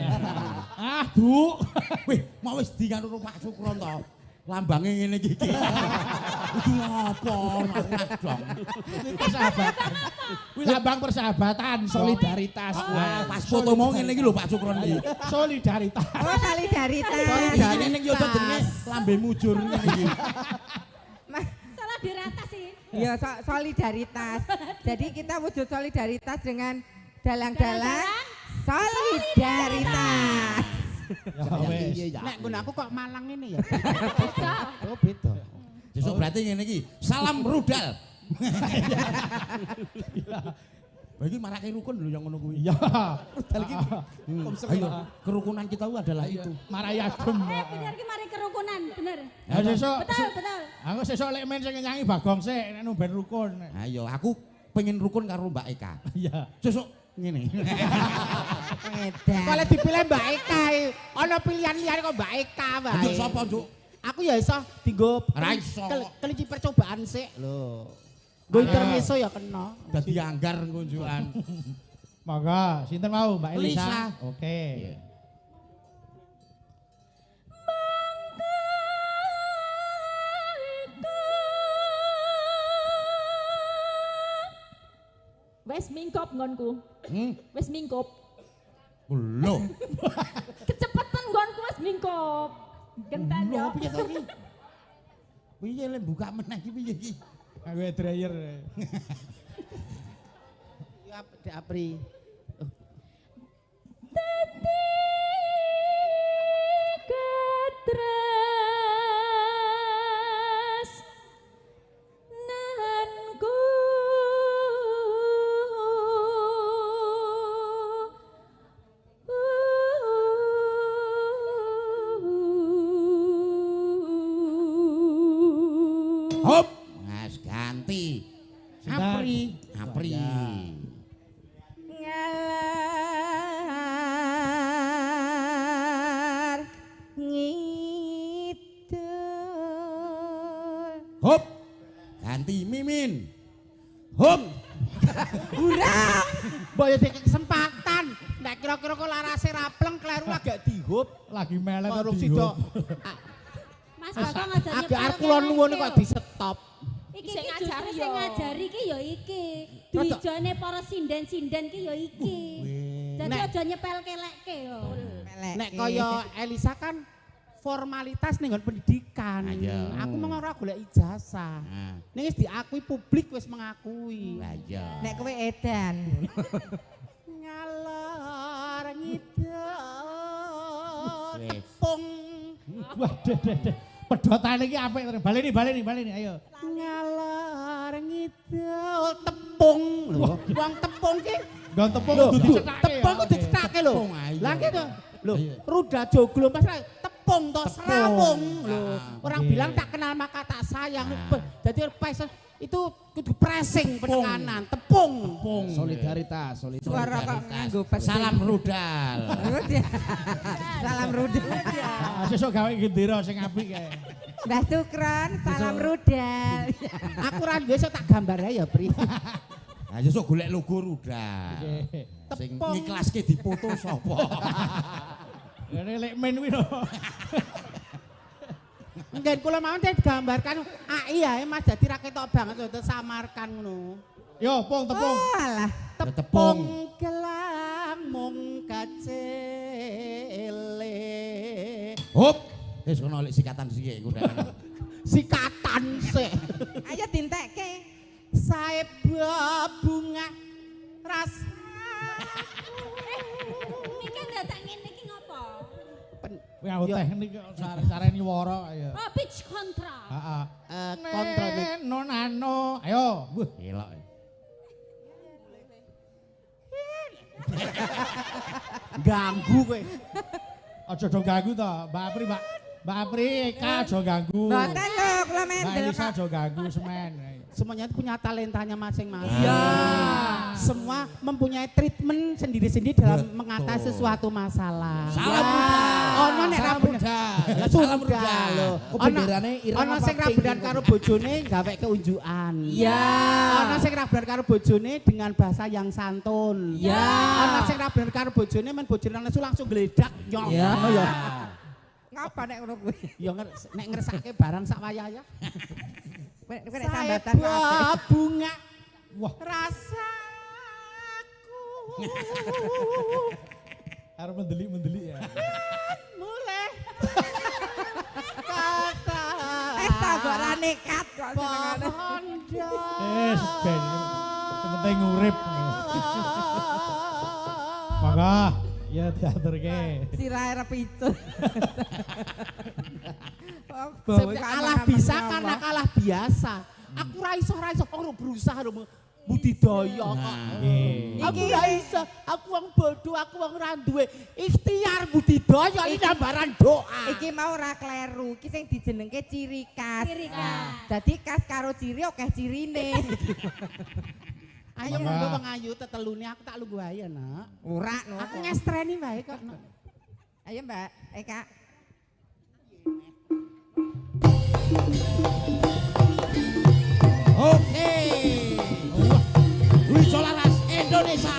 A: Ah, Bu.
F: Wih, mau wis di karo Pak Sukron to. Lambange ngene iki. Iki apa? Dong.
A: Persahabatan. Kuwi lambang persahabatan, solidaritas.
F: Pas foto mau ngene iki lho Pak Sukron iki.
A: Solidaritas.
C: Oh, solidaritas.
F: Solidaritas ning yo jenenge lambe mujur ngene iki.
G: Salah di rata sih.
C: Ya, solidaritas. Jadi kita wujud solidaritas dengan dalang-dalang solidaritas.
A: Ya wis.
F: Nek nggon aku kok malang ngene ya. Oh, beda. Besok berarti ngene iki, salam rudal. Wah iki marake rukun lho yang ngono kuwi.
A: Iya.
F: Rudal iki. Ayo, kerukunan kita adalah itu.
A: Marayagem.
G: Bener ki mari kerukunan, bener.
A: Ya sesuk.
G: Betul.
A: Aku sesuk lek men sing nyanyi Bagong sik nek ben rukun.
F: Ayo, aku pengen rukun karo Mbak Eka.
A: Iya.
F: Sesuk ngene.
C: Edan.
F: Kalau dipilih Mbak Eka, ana pilihan liyan kok Mbak Eka wae. Nduk sapa, Nduk? Aku ya iso dienggo
B: Ra iso.
F: kelinci percobaan sik lho. Nggo intermezzo ya kena. Dadi anggar kunjukan.
A: Monggo, sinten mau Mbak Elisa?
F: Elisa.
A: Oke.
E: Wes mingkop nggonku. Wes mingkop.
F: Lho.
E: Kecepetan nggonku wes mingkop. Genten
F: Lho,
E: yo.
F: piye to iki? Piye le buka meneh iki piye iki?
A: Aku dryer.
F: Ya Dek Apri.
E: Ketres nanku
F: Hop, Mas ganti.
A: Sinten?
F: Apri.
C: Ngalar ngidul.
F: Hop. Ganti Mimin. Hop.
C: Urang.
F: Mbok ya dikek kesempatan. Nek kira-kira kok larase rapleng kleru agak dihop.
A: Lagi melet
F: Karo
A: di
F: sida.
G: Mas Bagong aja
F: Agak arep kula nuwun kok di stop.
G: Iki
E: Sing
G: ki
E: ngajari
G: justru
E: yo.
G: sing ngajari ki ya iki. Duwijane para sinden-sinden ki ya iki. Jadi
F: Nek-
G: aja nyepelke lekke lho.
F: Nek kaya Elisa kan formalitas ning nggon pendidikan.
B: Iya.
F: Aku mau ora golek ijazah. Ning wis diakui publik wis mengakui.
B: Lah iya.
C: Nek kowe edan.
F: Ngalor ngidul.
B: Wis.
F: Tepung.
A: Wah, deh. Pedotane iki apik terus. Baleni ayo.
F: Ngalor ngidul tepung lho. Wong tepung ki
A: Nggon tepung
F: lho,
A: kudu dicethake.
F: tepung kudu dicethake lho.
B: Tepung, ayo.
F: Lah ki to. Lho,
B: Ayo.
F: ruda joglo Mas tepung to serawung lho.
B: Ah,
F: Orang
A: oke.
F: bilang tak kenal maka tak sayang.
B: Ah.
F: Jadi itu kudu pressing penekanan tepung.
D: Solidaritas.
C: Suara kok nganggo pesing.
B: Salam rudal.
C: Salam rudal.
A: Ah, sesuk gawe gendera sing apik kae.
C: Mbah Sukron, salam rudal.
F: Aku ra duwe sok tak gambar ae ya, Pri.
B: Lah sesuk golek logo rudal.
A: Oke.
B: Sing
F: Tepung.
B: ngiklaske dipoto sapa?
A: Ngene lek men kuwi lho.
F: Ngen kula mawon teh digambarkan AI ae Mas dadi ra ketok banget lho samarkan ngono.
A: Yo, tepung.
C: Oh, alah.
F: Tepung gelang mung kacele.
B: Hop. Wis kono lek sikatan sik ngundang.
F: Sikatan sik.
C: Ayo dintekke.
F: Sae bunga ras
G: Iki ndak tak ngene iki ngopo?
A: Kowe nganggo teknik kok carane wara ayo.
G: Oh, pitch kontra.
A: Heeh.
F: Kontrol
A: nonano. Ayo. Wuh, elok.
F: ganggu kowe.
A: Aja do ganggu to, Mbak Apri, Eka aja ganggu.
C: Mboten lho, kula
A: Mbak
C: mendel.
A: Elisa aja ganggu semen.
F: Semuanya itu punya talentanya masing-masing.
C: Iya.
F: Semua mempunyai treatment sendiri-sendiri dalam mengatasi suatu masalah.
D: Salam
F: Ya.
D: budal.
F: Ono nek ra
D: Salam
F: bener.
D: budal.
F: Lah
D: Salam
F: budal
D: budal.
F: lho.
D: Kok benderane ireng
F: Ono
D: apa
F: sing ra
D: pink
F: bener
D: gitu?
F: karo bojone gawe keunjukan.
C: Iya.
F: Ono sing ra bener karo bojone dengan bahasa yang santun.
C: Iya.
F: Ono sing ra bener karo bojone men bojone langsung geledak nyong.
C: Iya.
F: Ngono ya.
C: Ngapa nek ngono kuwi?
F: Ya nek ngersake barang sak wayah ya.
C: Kowe nek sambatan
F: Saya bunga
A: Wah,
F: rasaku
A: arep mendelik-mendelik ya.
F: mulai kata
C: sabar nekat kok senengane.
F: pohon
A: Ben. Yang penting urip. Monggo, ya diaturke.
C: Sirahe arep picut.
F: kalah bisa karena kalah biasa. Aku ra iso aku berusaha lho budidaya kok. Aku ra iso, aku wong bodoh, aku wong ra duwe ikhtiar budidaya iki gambaran doa.
C: Iki mau ora kleru, iki sing dijenengke ciri khas.
G: Ciri khas.
C: Dadi khas karo ciri akeh cirine.
F: Ayo monggo wong ayu tetelune aku tak lungguh ae nak.
C: Ora no.
F: Aku ngestreni wae kok.
C: Ayo Mbak Eka.
D: Oke. Dwi Jolaras Indonesia.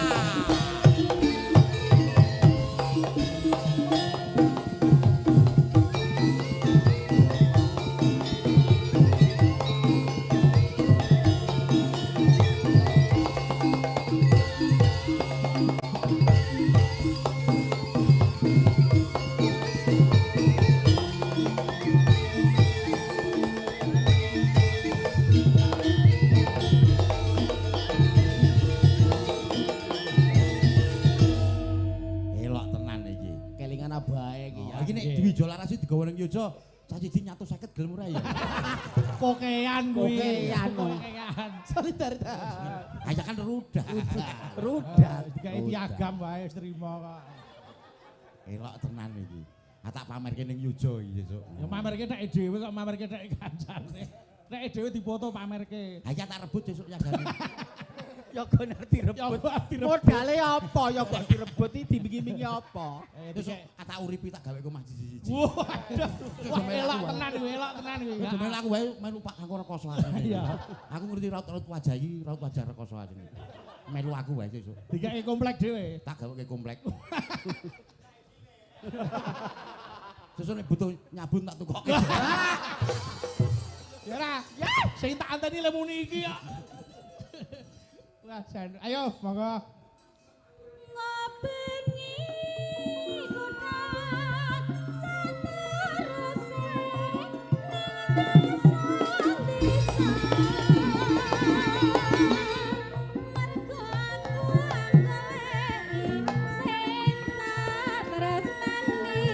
D: Iki nek Dwi Jolaras digawa ning Yojo, cah siji nyatu 50 gelem ora ya.
A: Pokean kuwi.
F: Pokean.
A: Pokean.
F: Solidaritas.
D: Aja kan rudah.
F: Rudah.
A: Digawe piagam wae wis trimo kok.
D: Elok tenan iki. Tak pamerke ning Yojo iki sesuk.
A: Ya pamerke nek dhewe kok pamerke nek kancane. Nek dhewe difoto pamerke.
D: Aja tak rebut sesuk nyagane.
F: Ya kok ngerti rebut. Modale apa ya kok direbut iki dimingi-mingi apa?
D: Terus tak uripi tak gawe omah siji-siji.
A: Wah, elok tenan kuwi, elok tenan kuwi.
D: Kudu aku wae melu Pak kanggo rekoso. Iya. Aku ngerti raut-raut wajah iki, raut wajah rekoso asine. Melu aku wae sesuk.
A: Digawe komplek dhewe.
D: Tak gaweke komplek. Sesuk nek butuh nyabun tak tukokke.
A: Ya ora. Sing tak anteni lemuni iki ya. Wah, ayo monggo.
G: Ngobengi kotak sateruse ning desa mergo aku anggoleki sing tak tresnani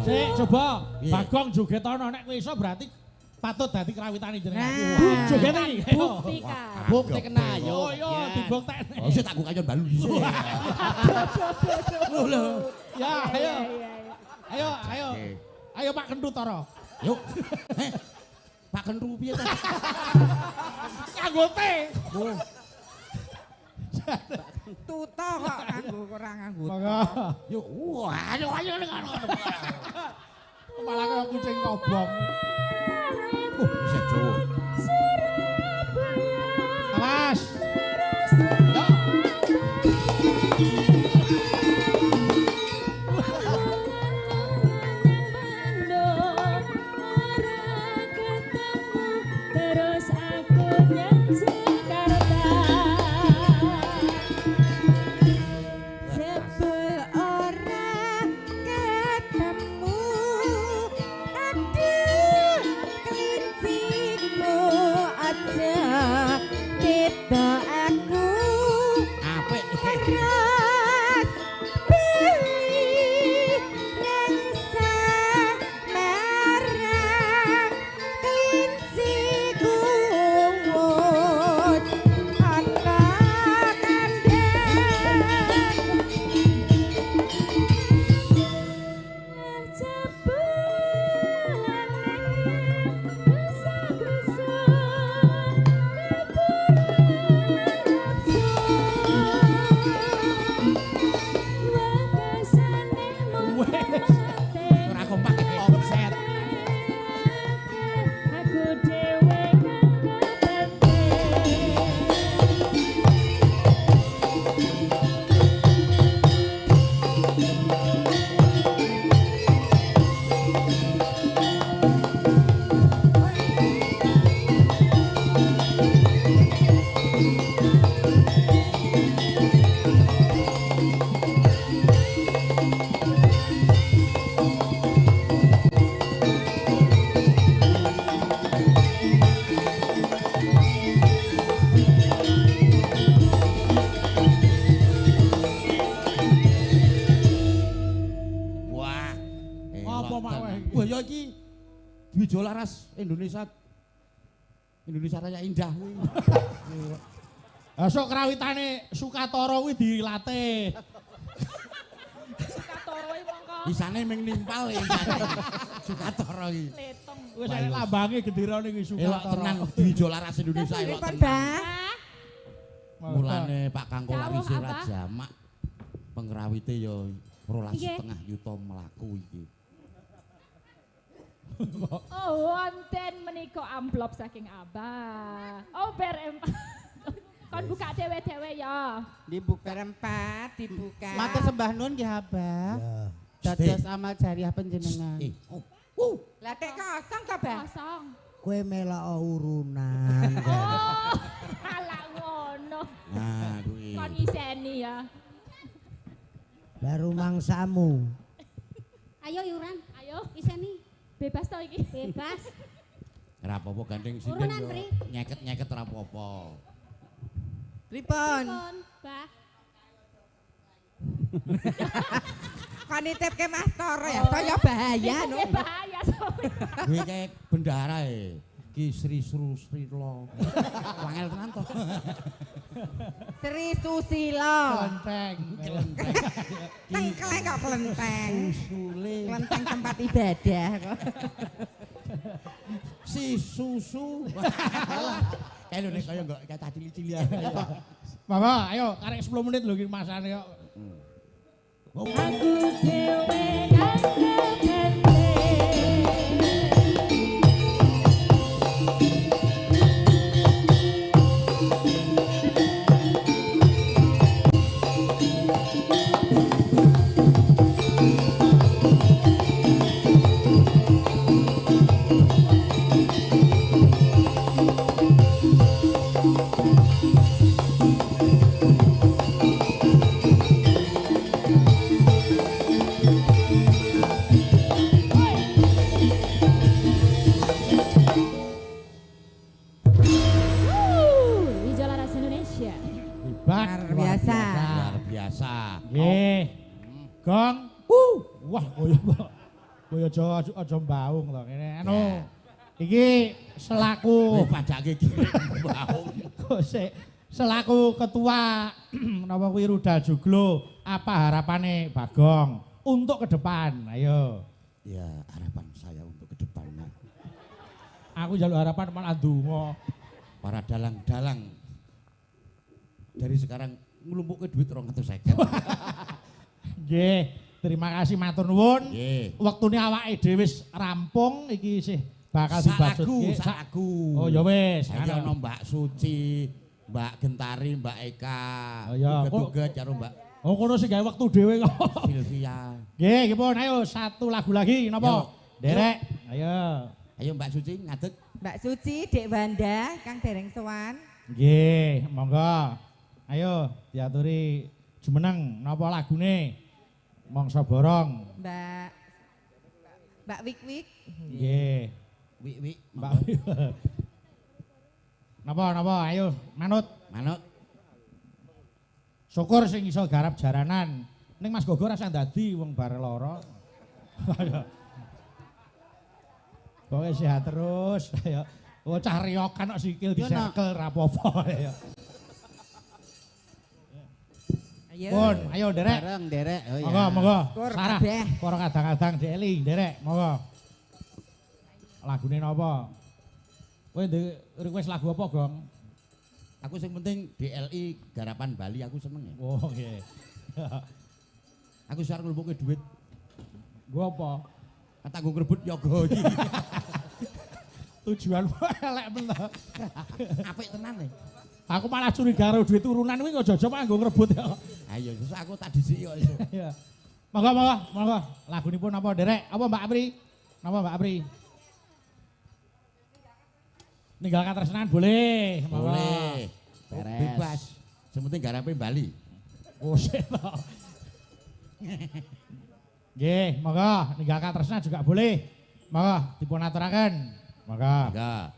A: Sik, coba Bagong jogetana nek kowe iso berarti patut dadi krawitane jenengan. Joget iki.
G: buktikan.
D: Bukti kena yo.
A: Oh yo, dibuktekne.
D: Oh, sik tak kayon balu dhisik. Lho.
A: Ya, ayo. Ayo, ayo. Ayo Pak Kentut Tara.
D: Yuk. Pak Kentu piye ta?
A: Nganggo T.
C: Tuto kok nganggo ora nganggo.
A: Monggo.
D: Yuk. Wah, ayo ngono.
A: Malah kaya kucing kobong.
D: Bisa Jawa.
A: Awas.
G: Terus aku nyanyi Jakarta.
C: Jebul ora ketemu. Aduh, kelinci
F: Ora kompak offset.
E: Aku dhewe kang
F: Wah.
A: Apa maweh iki?
F: Wah ya iki Dwi Jolaras Indonesia Raya Indah kuwi.
A: Sok krawitane Sukatara kuwi dilatih.
E: Katoro iki mongko
F: Isane ming nimpal isane. Sukatara iki.
E: letong.
A: Wis nek lambange genderane iki
F: Elok
A: Sukatara.
F: tenan Dwi Jolaras Indonesia elok
C: Pripun,
F: tenan.
C: Mbah?
F: Mulane Pak Kangko
E: Dawuh
F: Larisi
E: apa?
F: Rajamak pengrawite ya 12,5
G: Nggih.
F: yuta mlaku iki.
E: Oh, wonten menika amplop saking Abah. Oh, berem. Kon buka dhewe-dhewe ya.
C: Dibuka rempat, dibuka.
F: Matur sembah nuwun nggih Abah.
H: Ya.
F: Dados amal jariah panjenengan.
C: Lah tek kosong to, Bang?
E: Kosong.
H: Kowe melok urunan.
E: Oh, ala ngono.
F: Nah, kuwi.
E: Kon iseni ya.
H: Baru mangsamu.
G: Ayo Yuran,
E: Ayo,
G: iseni
E: bebas to iki.
G: bebas.
F: Ora apa-apa gandeng sinden
G: Urunan,
F: yo.
G: Pri.
F: Nyeket-nyeket ora apa-apa.
C: Pripun?
G: Pun, Bah.
C: Kon nitipke Mas Toro ya, saya bahaya no.
E: Nggih bahaya soalnya.
F: Kuwi kayak bendara Ki Sri Susrilo. Wangel tenan to.
C: Sri Susilo.
A: Kelenteng.
C: Tengkleng kok kelenteng.
F: Usule
C: Kelenteng tempat ibadah kok.
F: si susu. Kayak lho nek kaya enggak kayak tadi cili-cilian.
A: Monggo, ayo karek 10 menit lho iki masane kok.
E: Aku dhewe kang kependek. Wijolaras Indonesia.
A: Hebat.
C: Luar biasa.
F: Luar biasa.
A: Nggih. Gong. Wah, koyo aja mbaung to kene. Anu. Iki selaku
F: Padake kirim baung.
A: Sik, selaku ketua napa kuwi Rudal Joglo, apa harapannya Bagong untuk ke depan? Ayo.
F: Ya, harapan saya untuk ke depannya.
A: Aku njaluk harapan malah ndonga.
F: Para dalang-dalang dari sekarang nglumpukke duit 250.
A: Nggih, terima kasih matur nuwun.
F: Nggih.
A: Wektune awake dhewe wis rampung iki sih bakal dibajutke.
F: Salaku.
A: Oh ya wis.
F: Saya ono Mbak Suci, Mbak Gentari, Mbak Eka.
A: Oh ya,
F: Tugas karo Mbak
A: Oh kono sing gawe wektu dhewe kok.
F: Sylvia.
A: Nggih, nggih ayo satu lagu lagi napa?
F: Yo.
A: Derek. Ayo.
F: Ayo Mbak Suci ngadeg.
C: Mbak Suci, Dek Wanda, Kang Dereng Sowan.
A: Nggih, monggo. Ayo diaturi jumeneng napa lagune? Mongso borong.
C: Mbak Wik-Wik.
A: Nggih.
F: Wik-wik.
A: Mbak. Napa ayo manut.
F: Manut.
A: Syukur sing iso garap jaranan. Ning Mas Gogo rasa dadi wong bar lara. Pokoke sehat terus. Ayo. Oh cah riokan kok sikil disekel ra apa-apa ya.
C: Ayo.
A: Pun, ayo derek.
F: Bareng derek. Oh ya.
A: Monggo, monggo.
C: Syukur
A: Sarah,
C: kabeh.
A: para kadang-kadang dieli, derek, monggo. Lagune napa? Kowe ndek request lagu apa, Gong?
J: Aku sing penting DLI Garapan Bali aku seneng ya.
A: Oh, nggih.
J: Aku sareng nglumpukke duit.
A: Gua apa?
J: Kata gue ngerebut yoga iki.
A: Tujuanmu elek men to.
J: Apik tenan nih.
A: Aku malah curiga karo duit turunan kuwi kok jajab anggo ngerebut ya.
J: Ayo, sesuk aku tak disiki kok iso.
A: Iya. Monggo, monggo, monggo. Lagunipun apa, Derek? Apa Mbak Apri? Napa Mbak Apri? Ninggalkan tresnan boleh. Monggo.
J: Boleh.
F: Beres.
J: Bebas. Sing penting garape Bali.
A: Oh, sik to. Nggih, monggo ninggalkan tresnan juga boleh. Monggo dipun aturaken. Monggo.
J: Enggak.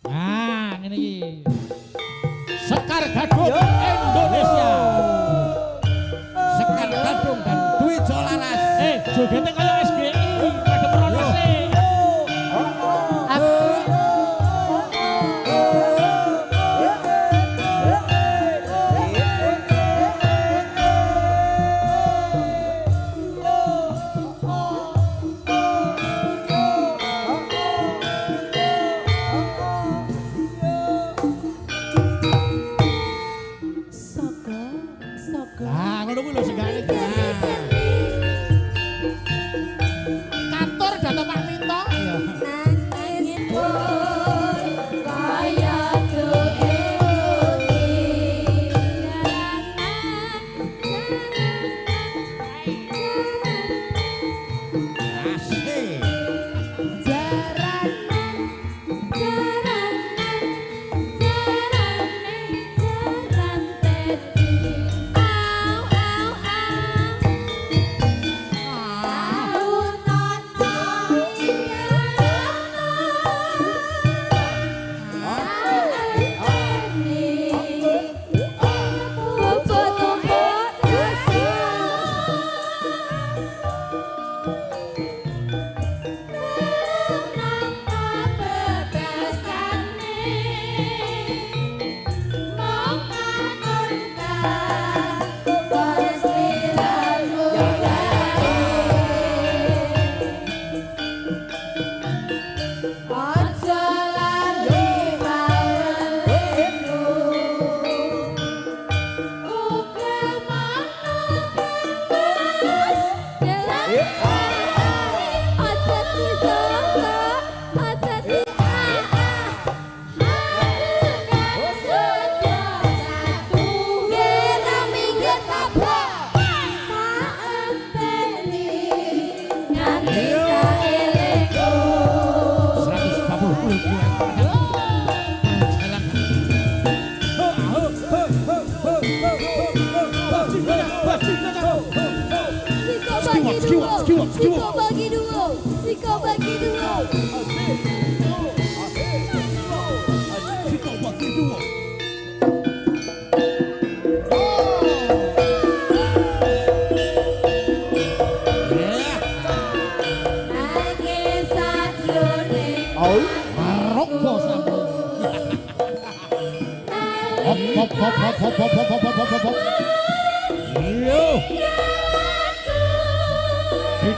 A: Nah, ngene iki. Sekar Gadung Indonesia.
J: Sekar Gadung dan Dwi Jolaras.
A: Jogete kaya SGI, pada merono sih. Nah, ngono kuwi lho sing gak iki. Kantor Dato Pak Minto.
J: Asik.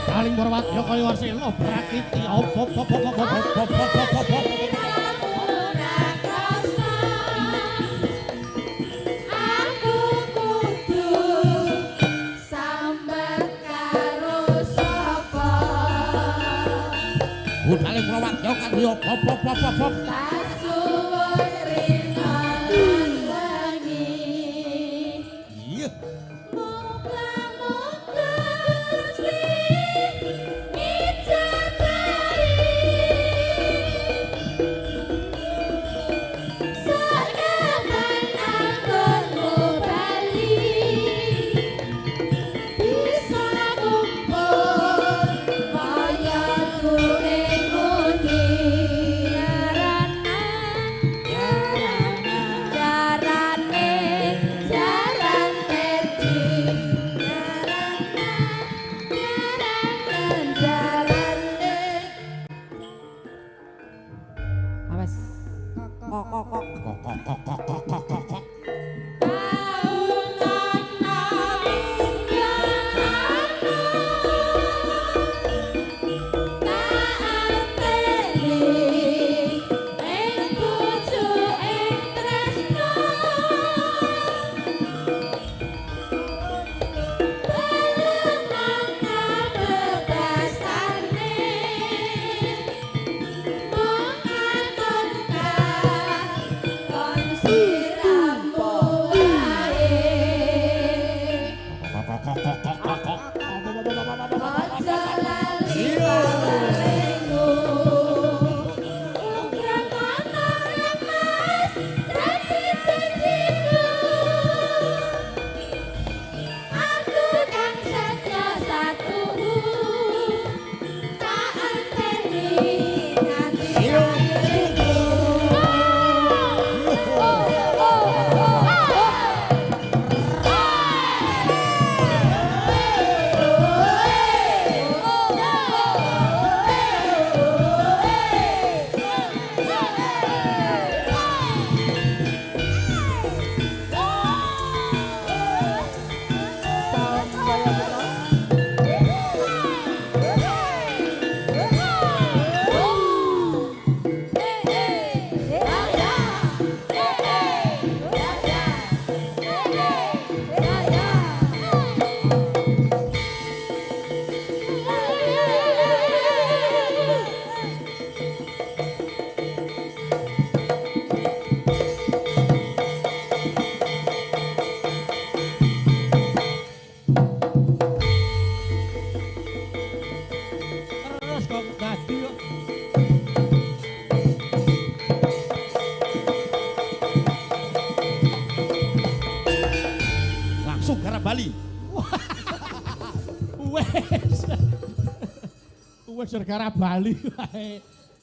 J: Paling berwat yo kaya warsila prakiti op. Paling berwat yo kan yo op. Iya.
G: Bisa kumpul, kaya
A: kok dadi kok.
J: Langsung garap Bali.
A: Wes. Wes gara Bali wae.